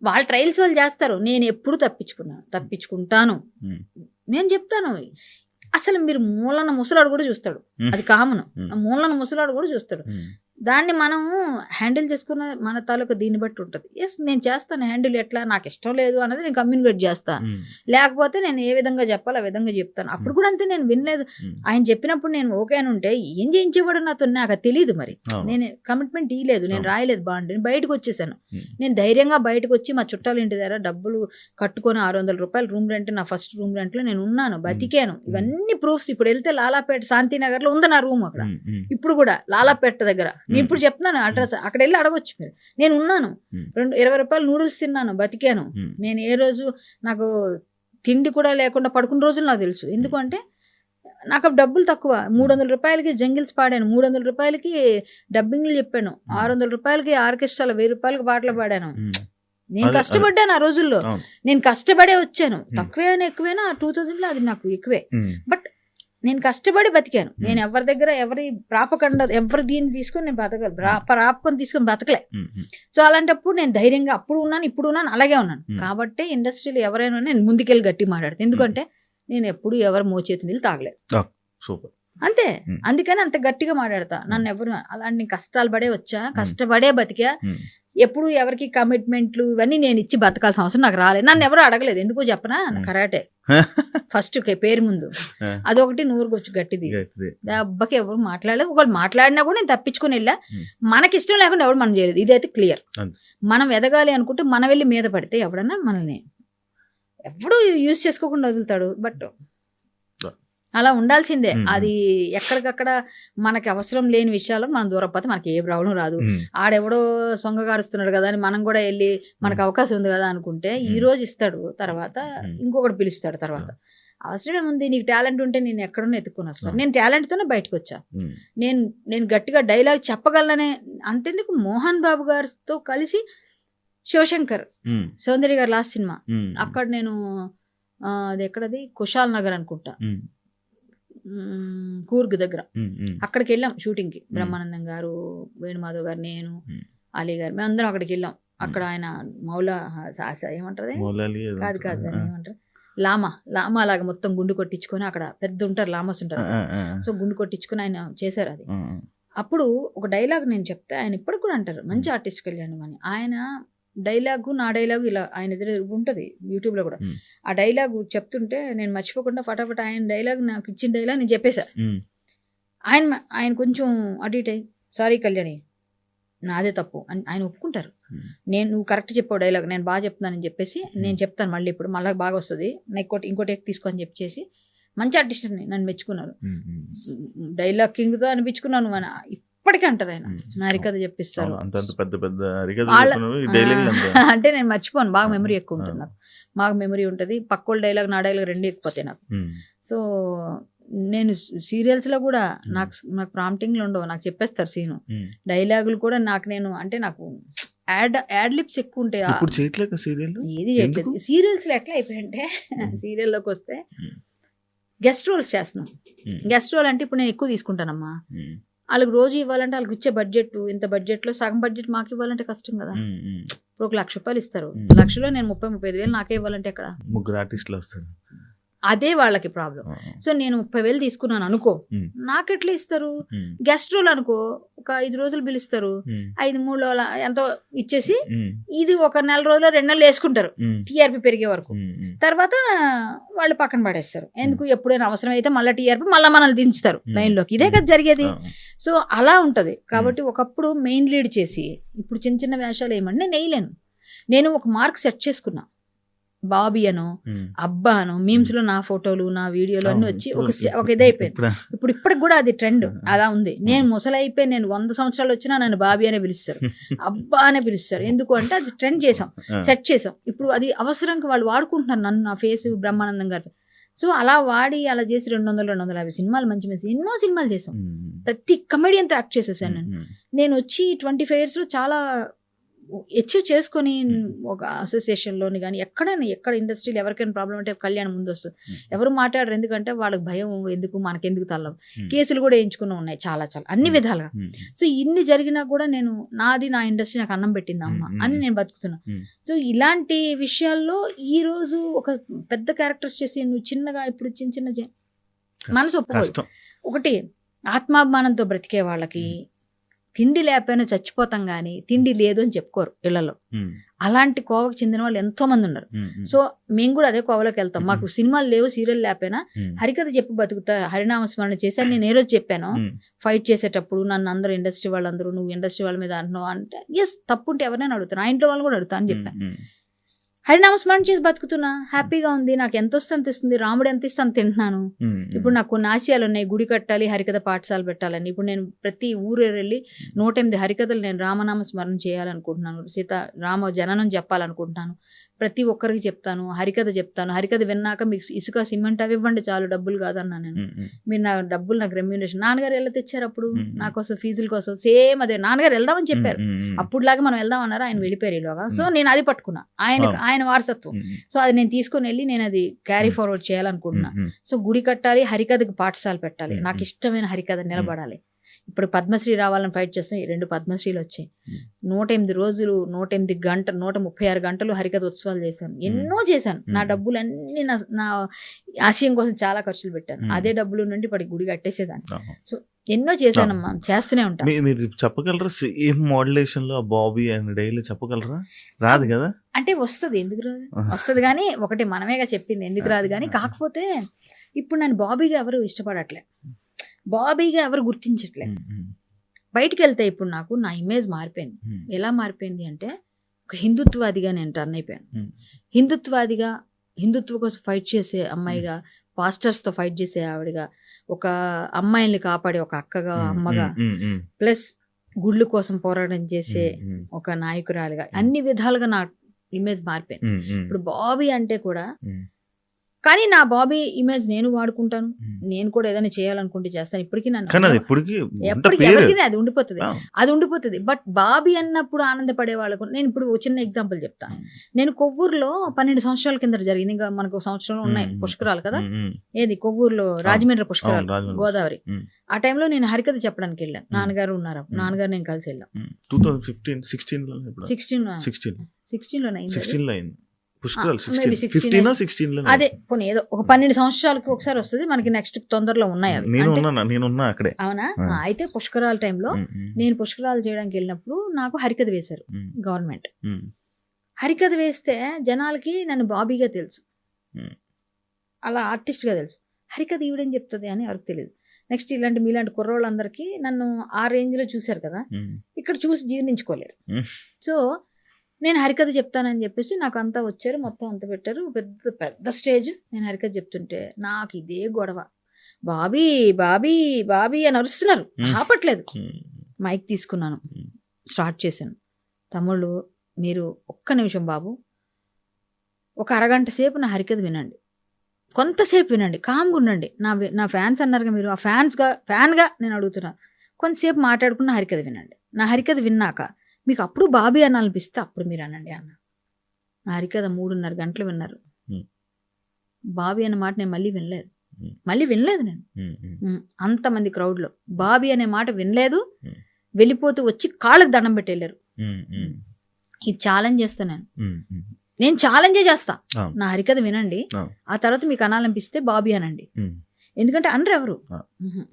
వాళ్ళ ట్రయల్స్ వాళ్ళు చేస్తారు, నేను ఎప్పుడు తప్పించుకుంటాను. నేను చెప్తాను అసలు మీరు మూలన ముసలాడు కూడా చూస్తాడు, అది కామన్. మూలన ముసలాడు కూడా చూస్తాడు. దాన్ని మనం హ్యాండిల్ చేసుకున్న మన తాలూకు దీన్ని బట్టి ఉంటుంది. ఎస్ నేను చేస్తాను హ్యాండిల్, ఎట్లా నాకు ఇష్టం లేదు అన్నది నేను కమ్యూనికేట్ చేస్తాను. లేకపోతే నేను ఏ విధంగా చెప్పాలి ఆ విధంగా చెప్తాను. అప్పుడు కూడా అంతే, నేను వినలేదు. ఆయన చెప్పినప్పుడు నేను ఓకే అని ఉంటే ఏం చేయించేవాడు నాతో నాకు తెలియదు. మరి నేను కమిట్మెంట్ ఇవ్వలేదు, నేను రాయలేదు బాండ్, నేను బయటకు వచ్చేసాను. నేను ధైర్యంగా బయటకు వచ్చి మా చుట్టాల ఇంటి దగ్గర డబ్బులు కట్టుకొని 600 రూపాయలు రూమ్ రెంట్, నా ఫస్ట్ రూమ్ రెంట్లో నేను ఉన్నాను, బతికాను. ఇవన్నీ ప్రూఫ్స్. ఇప్పుడు వెళ్తే లాలాపేట శాంతినగర్లో ఉంది నా రూమ్, అక్కడ ఇప్పుడు కూడా లాలాపేట దగ్గర. నేను ఇప్పుడు చెప్తున్నాను అడ్రస్, అక్కడ వెళ్ళి అడగొచ్చు మీరు. నేను ఉన్నాను, 20 రూపాయలు నూడిల్స్ తిన్నాను, బతికాను. నేను ఏ రోజు నాకు తిండి కూడా లేకుండా పడుకున్న రోజులు నాకు తెలుసు. ఎందుకంటే నాకు డబ్బులు తక్కువ. 300 రూపాయలకి జంగిల్స్ పాడాను, 300 రూపాయలకి డబ్బింగ్లు చెప్పాను, 600 రూపాయలకి ఆర్కెస్ట్రాలో 1000 రూపాయలకి పాటలు పాడాను. నేను కష్టపడ్డాను ఆ రోజుల్లో, నేను కష్టపడే వచ్చాను. తక్కువేనా ఎక్కువేనా 2000లో అది నాకు ఎక్కువే, బట్ నేను కష్టపడి బతికాను. నేను ఎవరి దగ్గర ఎవరి ప్రాపకండ ఎవరి దీన్ని తీసుకొని నేను బతకలు ప్రాపకం తీసుకొని బతకలే. సో అలాంటప్పుడు నేను ధైర్యంగా అప్పుడు ఉన్నాను, ఇప్పుడు ఉన్నాను, అలాగే ఉన్నాను. కాబట్టి ఇండస్ట్రీలో ఎవరైనా నేను ముందుకెళ్ళి గట్టి మాట్లాడతాను. ఎందుకంటే నేను ఎప్పుడు ఎవరు మోచేతి నీళ్ళు తాగలేదు, అంతే. అందుకని అంత గట్టిగా మాట్లాడతా. నన్ను ఎవరు అలాంటి కష్టాలు పడే వచ్చా, కష్టపడే బతికా. ఎప్పుడు ఎవరికి కమిట్మెంట్లు ఇవన్నీ నేను ఇచ్చి బతకాల్సిన అవసరం నాకు రాలేదు. నన్ను ఎవరు అడగలేదు. ఎందుకో చెప్పనా, కరాటే ఫస్ట్ పేరు ముందు అదొకటి నూరుకొచ్చు గట్టిది. అబ్బకి ఎవరు మాట్లాడలేదు. ఒకళ్ళు మాట్లాడినా కూడా నేను తప్పించుకుని వెళ్ళా. మనకి ఇష్టం లేకుండా ఎవరు మనం చేయలేదు. ఇదైతే క్లియర్. మనం ఎదగాలి అనుకుంటే మనం వెళ్ళి మీద పడితే ఎవడన్నా మనల్ని ఎప్పుడు యూజ్ చేసుకోకుండా వదులుతాడు. బట్ అలా ఉండాల్సిందే. అది ఎక్కడికక్కడ మనకి అవసరం లేని విషయాలకు మనం దూరపోతే మనకి ఏ ప్రాబ్లం రాదు. ఆడెవడో సొంగగారుస్తున్నాడు కదా అని మనం కూడా వెళ్ళి మనకు అవకాశం ఉంది కదా అనుకుంటే ఈ రోజు ఇస్తాడు, తర్వాత ఇంకొకటి పిలుస్తాడు. తర్వాత అవసరం ఉంది. నీకు టాలెంట్ ఉంటే నేను ఎక్కడున్నా ఎత్తుకుని వస్తాను. నేను టాలెంట్తోనే బయటకు వచ్చా. నేను గట్టిగా డైలాగ్ చెప్పగలనే. అంతెందుకు మోహన్ బాబు గారితో కలిసి శివశంకర్ సౌందర్య గారు లాస్ట్ సినిమా అక్కడ నేను అది ఎక్కడది కుషాల్ నగర్ అనుకుంటా, కూర్గ్ దగ్గర, అక్కడికి వెళ్ళాం షూటింగ్ కి. బ్రహ్మానందం గారు, వేణుమాధవ్ గారు, నేను, అలీ గారు, మేము అందరం అక్కడికి వెళ్ళాం. అక్కడ ఆయన మౌలా ఏమంటారు కాదు ఏమంటారు లామా లాగా మొత్తం గుండు కొట్టించుకొని అక్కడ పెద్ద ఉంటారు, లామాస్ ఉంటారు. సో గుండు కొట్టించుకొని ఆయన చేశారు అది. అప్పుడు ఒక డైలాగ్ నేను చెప్తే ఆయన ఇప్పటికి కూడా అంటారు మంచి ఆర్టిస్ట్ కళ్యాణ్ అని. ఆయన డైలాగు నా డైలాగు ఇలా ఆయన ఎదురు ఉంటుంది యూట్యూబ్లో కూడా. ఆ డైలాగ్ చెప్తుంటే నేను మర్చిపోకుండా ఫటాఫట్ ఆయన డైలాగ్ నాకు ఇచ్చిన డైలాగ్ నేను చెప్పేశా. ఆయన కొంచెం అటు ఇటు సారీ కళ్యాణి నాదే తప్పు అని ఆయన ఒప్పుకుంటారు. నువ్వు కరెక్ట్ చెప్పావు డైలాగ్, నేను బాగా చెప్తున్నానని చెప్పేసి నేను చెప్తాను మళ్ళీ ఇప్పుడు మళ్ళీ బాగా వస్తుంది ఇంకోటి తీసుకొని చెప్పేసి మంచి ఆర్టిస్ట్ అని నన్ను మెచ్చుకున్నారు. డైలాగ్ కింగ్తో అనిపించుకున్నాను అని ఇప్పటికీ అంటారు ఆయన. నా హరికథ చెప్పిస్తారు అంటే నేను మర్చిపోను. బాగా మెమరీ ఎక్కువ ఉంటుంది నాకు, బాగా మెమరీ ఉంటుంది. పక్కోళ్ళ డైలాగ్ నా డైలాగ్ రెండు ఎక్కువతాయి నాకు. సో నేను సీరియల్స్లో కూడా నాకు ప్రాంప్టింగ్లు ఉండవు, నాకు చెప్పేస్తారు సీను. డైలాగులు కూడా నేను యాడ్ లిప్స్ ఎక్కువ ఉంటాయి. ఏది చేయట్లేదు సీరియల్స్లో. ఎట్లా అయిపోయింటే సీరియల్లోకి వస్తే గెస్ట్ రోల్స్ చేస్తున్నాం. గెస్ట్ రోల్ అంటే ఇప్పుడు నేను ఎక్కువ తీసుకుంటానమ్మా. వాళ్ళకి రోజు ఇవ్వాలంటే వాళ్ళకి ఇచ్చే బడ్జెట్ ఇంత బడ్జెట్లో సగం బడ్జెట్ మాకు ఇవ్వాలంటే కష్టం కదా. ఇప్పుడు ఒక ₹1,00,000 ఇస్తారు, లక్షలో నేను 30,000 నాకే ఇవ్వాలంటే ఎక్కడ? ముగ్గురు ఆర్టిస్టులు వస్తారు, అదే వాళ్ళకి ప్రాబ్లం. సో నేను 30,000 తీసుకున్నాను అనుకో, నాకు ఎట్లా ఇస్తారు? గెస్ట్ రోల్ అనుకో, ఒక 5 రోజులు పిలుస్తారు, 5-3 ఎంతో ఇచ్చేసి ఇది ఒక నెల రోజులు 2 నెలలు వేసుకుంటారు టీఆర్పీ పెరిగే వరకు. తర్వాత వాళ్ళు పక్కన పడేస్తారు. ఎందుకు? ఎప్పుడైనా అవసరం అయితే మళ్ళీ టీఆర్పీ మళ్ళీ మనల్ని దించుతారు లైన్లోకి. ఇదే కదా జరిగేది. సో అలా ఉంటది. కాబట్టి ఒకప్పుడు మెయిన్ లీడ్ చేసి ఇప్పుడు చిన్న చిన్న వేషాలు ఏమంటే నేను వేయలేను. నేను ఒక మార్క్ సెట్ చేసుకున్నా. బాబీ అనో అబ్బా అనో మీమ్స్ లో నా ఫోటోలు నా వీడియోలు అన్ని వచ్చి ఒక ఇదైపోయింది. ఇప్పటికి కూడా అది ట్రెండ్ అలా ఉంది. నేను ముసలైపోయి నేను 100 సంవత్సరాలు వచ్చినా నన్ను బాబీ అనే పిలుస్తారు, అబ్బా అనే పిలుస్తారు. ఎందుకు అంటే అది ట్రెండ్ చేసాం, సెట్ చేసాం. ఇప్పుడు అది అవసరంగా వాళ్ళు వాడుకుంటున్నారు నన్ను, నా ఫేస్ బ్రహ్మానందం గారు. సో అలా వాడి అలా చేసి 200-250 సినిమాలు మంచి ఎన్నో సినిమాలు చేసాం. ప్రతి కమెడియన్తో యాక్ట్ చేసేసాను నేను వచ్చి 25 years లో చాలా అచీవ్ చేసుకొని ఒక అసోసియేషన్లోని కానీ ఎక్కడ ఇండస్ట్రీలో ఎవరికైనా ప్రాబ్లం అంటే కళ్యాణం ముందు వస్తుంది. ఎవరు మాట్లాడరు, ఎందుకంటే వాళ్ళకి భయం, ఎందుకు మనకెందుకు తల్లం. కేసులు కూడా వేయించుకుని ఉన్నాయి చాలా అన్ని విధాలుగా. సో ఇన్ని జరిగినా కూడా నేను నా ఇండస్ట్రీ నాకు అన్నం పెట్టింది అమ్మ అని నేను బతుకుతున్నా. సో ఇలాంటి విషయాల్లో ఈ రోజు ఒక పెద్ద క్యారెక్టర్స్ చేసి నువ్వు చిన్నగా ఇప్పుడు చిన్న మనసు ఒప్పుకోదు. ఒకటి ఆత్మాభిమానంతో బ్రతికే వాళ్ళకి తిండి లేకపోయినా చచ్చిపోతాం కానీ తిండి లేదు అని చెప్పుకోరు ఇళ్లలో. అలాంటి కోవకు చెందిన వాళ్ళు ఎంతో మంది ఉన్నారు. సో మేము కూడా అదే కోవలోకి వెళ్తాం. మాకు సినిమాలు లేవు, సీరియల్ లేకపోయినా హరికథ చెప్పి బతుకుతా, హరినామస్మరణ చేశాను. నేను ఏ రోజు చెప్పాను ఫైట్ చేసేటప్పుడు నన్ను అందరూ ఇండస్ట్రీ వాళ్ళందరూ నువ్వు ఇండస్ట్రీ వాళ్ళ మీద అంటున్నావు అంటే ఎస్ తప్పు ఉంటే ఎవరైనా అడుగుతాను, ఆ ఇంట్లో వాళ్ళు కూడా అడుగుతా అని చెప్పాను. హరినామస్మరణ చేసి బతుకుతున్నా, హ్యాపీగా ఉంది. నాకు ఎంత వస్తే అంత ఇస్తుంది, రాముడు ఎంత ఇస్తే అంత తింటున్నాను. ఇప్పుడు నాకు కొన్ని ఆశయాలు ఉన్నాయి, గుడి కట్టాలి, హరికథ పాఠశాల పెట్టాలని. ఇప్పుడు నేను ప్రతి ఊరు వెళ్ళి 108 హరికథలు నేను రామనామ స్మరణ చేయాలనుకుంటున్నాను, రామ జననం చెప్పాలనుకుంటున్నాను. ప్రతి ఒక్కరికి చెప్తాను, హరికథ చెప్తాను. హరికథ విన్నాక మీకు ఇసుక సిమెంట్ అవి ఇవ్వండి చాలు, డబ్బులు కాదన్నా నేను. మీరు నా డబ్బులు నాకు రెమ్యూనరేషన్. నాన్నగారు ఎలా తెచ్చారు అప్పుడు నా కోసం ఫీజుల కోసం? సేమ్ అదే నాన్నగారు వెళ్దామని చెప్పారు, అప్పుడులాగా మనం వెళ్దాం అన్నారు, ఆయన వెళ్ళిపోయారు ఈలోగా. సో నేను అది పట్టుకున్నా, ఆయన వారసత్వం. సో అది నేను తీసుకుని వెళ్ళి నేను అది క్యారీ ఫార్వర్డ్ చేయాలనుకుంటున్నా. సో గుడి కట్టాలి, హరికథకి పాఠశాల పెట్టాలి, నాకు ఇష్టమైన హరికథ నిలబడాలి. ఇప్పుడు పద్మశ్రీ రావాలని ఫైట్ చేస్తే 2 పద్మశ్రీలు వచ్చాయి. 108 రోజులు 108 గంటలు 136 గంటలు హరికథ ఉత్సవాలు చేశాను. ఎన్నో చేశాను. నా డబ్బులన్నీ నా ఆశయం కోసం చాలా ఖర్చులు పెట్టాను. అదే డబ్బులు నుండి ఇప్పటి గుడి కట్టేసేదాన్ని. సో ఎన్నో చేశానమ్మా, చేస్తూనే ఉంటాను. మీరు చెప్పగలరా సేమ్ మోడ్యులేషన్ లో బాబీ అండ్ డైలీ చెప్పగలరా? రాదు కదా, అంటే వస్తుంది, ఎందుకు రాదు, వస్తుంది. కానీ ఒకటి మనమేగా చెప్పింది, ఎందుకు రాదు. కానీ కాకపోతే ఇప్పుడు నన్ను బాబీగా ఎవరు ఇష్టపడట్లే, బాబీగా ఎవరు గుర్తించట్లే. బయటికి వెళ్తే ఇప్పుడు నాకు నా ఇమేజ్ మారిపోయింది. ఎలా మారిపోయింది అంటే ఒక హిందుత్వాదిగా నేను టర్న్ అయిపోయాను. హిందుత్వాదిగా, హిందుత్వ కోసం ఫైట్ చేసే అమ్మాయిగా, పాస్టర్స్తో ఫైట్ చేసే ఆవిడగా, ఒక అమ్మాయిల్ని కాపాడే ఒక అక్కగా, అమ్మగా, ప్లస్ గుళ్ళు కోసం పోరాటం చేసే ఒక నాయకురాలుగా, అన్ని విధాలుగా నా ఇమేజ్ మారిపోయింది. ఇప్పుడు బాబీ అంటే కూడా, కానీ నా బాబీ ఇమేజ్ నేను వాడుకుంటాను. నేను కూడా ఏదైనా చేయాలనుకుంటే చేస్తాను. ఇప్పటికీ నన్ను ఎప్పటికీ ఎవరికి అది ఉండిపోతుంది, అది ఉండిపోతుంది. బట్ బాబీ అన్నప్పుడు ఆనందపడే వాళ్ళకు నేను ఇప్పుడు చిన్న ఎగ్జాంపుల్ చెప్తాను. నేను కొవ్వూరులో 12 సంవత్సరాల కింద జరిగింది. ఇంకా మనకు సంవత్సరంలో ఉన్నాయి పుష్కరాలు కదా, ఏది కొవ్వూరులో రాజమండ్రి పుష్కరాలు, గోదావరి. ఆ టైంలో నేను హరికథ చెప్పడానికి వెళ్ళాను. నాన్నగారు ఉన్నారు, నాన్నగారు నేను కలిసి వెళ్ళాం. 2016 అదే పోనీ ఏదో ఒక 12 సంవత్సరాలకు ఒకసారి వస్తుంది మనకి. నెక్స్ట్ తొందరలో ఉన్నాయి అవి. అవునా? అయితే పుష్కరాల టైంలో నేను పుష్కరాలు చేయడానికి వెళ్ళినప్పుడు నాకు హరికథ వేశారు గవర్నమెంట్. హరికథ వేస్తే జనాలకి నన్ను బాబీగా తెలుసు, అలా ఆర్టిస్ట్గా తెలుసు. హరికథ ఈవిడేం చెప్తుంది అని ఎవరికి తెలియదు. నెక్స్ట్ ఇలాంటి మీలాంటి కుర్రోళ్ళందరికీ నన్ను ఆ రేంజ్లో చూశారు కదా, ఇక్కడ చూసి జీర్ణించుకోలేరు. సో నేను హరికథ చెప్తానని చెప్పేసి నాకు అంతా వచ్చారు, మొత్తం అంతా పెట్టారు. పెద్ద పెద్ద స్టేజ్. నేను హరికథ చెప్తుంటే నాకు ఇదే గొడవ, బాబీ బాబీ బాబీ అని అరుస్తున్నారు, ఆపట్లేదు. మైక్ తీసుకున్నాను, స్టార్ట్ చేశాను. తమ్ముళ్ళు మీరు ఒక్క నిమిషం బాబు, ఒక అరగంట సేపు నా హరికథ వినండి, కొంతసేపు వినండి, కామ్గా ఉండండి. నా ఫ్యాన్స్ అన్నారుగా మీరు, ఆ ఫ్యాన్గా నేను అడుగుతున్నాను. కొంతసేపు మాట్లాడుకున్న హరికథ వినండి. నా హరికథ విన్నాక మీకు అప్పుడు బాబీ అనాలనిపిస్తే అప్పుడు మీరు అనండి అన్న. నా హరికథ 3.5 గంటలు విన్నారు. బాబీ అనే మాట నేను మళ్ళీ వినలేదు నేను. అంతమంది క్రౌడ్లో బాబీ అనే మాట వినలేదు. వెళ్ళిపోతూ వచ్చి కాళ్ళకి దండం పెట్టి వెళ్ళారు. ఇది ఛాలెంజ్ చేస్తాను నేను ఛాలెంజే చేస్తా. నా హరికథ వినండి, ఆ తర్వాత మీకు అనాలనిపిస్తే బాబీ అనండి. ఎందుకంటే అనరు, ఎవరు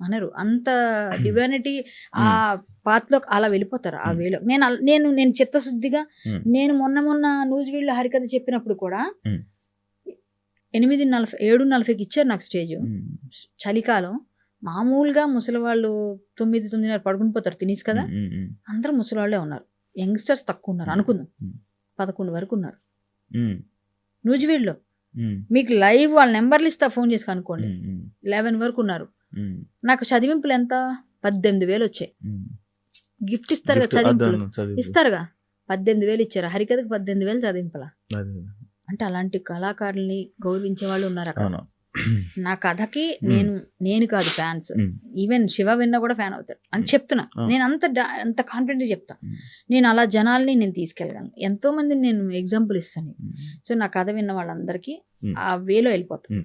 అనరు. అంత డివైనిటీ ఆ పాత్రలో అలా వెళ్ళిపోతారు ఆ వేలో. నేను చిత్తశుద్ధిగా, నేను మొన్న నూజివీడులో హరికథ చెప్పినప్పుడు కూడా 7:40కి ఇచ్చారు నాకు స్టేజ్. చలికాలం మామూలుగా ముసలి వాళ్ళు 9:30 పడుకుని పోతారు తినేసి కదా, అందరూ ముసలి వాళ్ళే ఉన్నారు. యంగ్స్టర్స్ తక్కువ ఉన్నారు అనుకుందాం, 11 వరకు ఉన్నారు నూజివీడులో. మీకు లైవ్ వాళ్ళ నెంబర్లు ఇస్తా, ఫోన్ చేసి కనుక్కోండి. 11 వరకు ఉన్నారు. నాకు చదివింపులు ఎంత 18,000 వచ్చాయి. గిఫ్ట్ ఇస్తారు కదా, చదివింపులు ఇస్తారుగా, 18,000 ఇచ్చారు. హరికథకు 18,000 చదివింపులా. అంటే అలాంటి కళాకారుల్ని గౌరవించే వాళ్ళు ఉన్నారు అక్కడ. నా కథకి నేను కాదు ఫ్యాన్స్, ఈవెన్ శివ విన్నా కూడా ఫ్యాన్ అవుతారు అని చెప్తున్నా. నేను అంత కాన్ఫిడెంట్గా చెప్తా. నేను అలా జనాల్ని నేను తీసుకెళ్ళగలను. ఎంతో మందిని నేను ఎగ్జాంపుల్ ఇస్తాను. సో నా కథ విన్న వాళ్ళందరికీ ఆ వేలో వెళ్ళిపోతాను.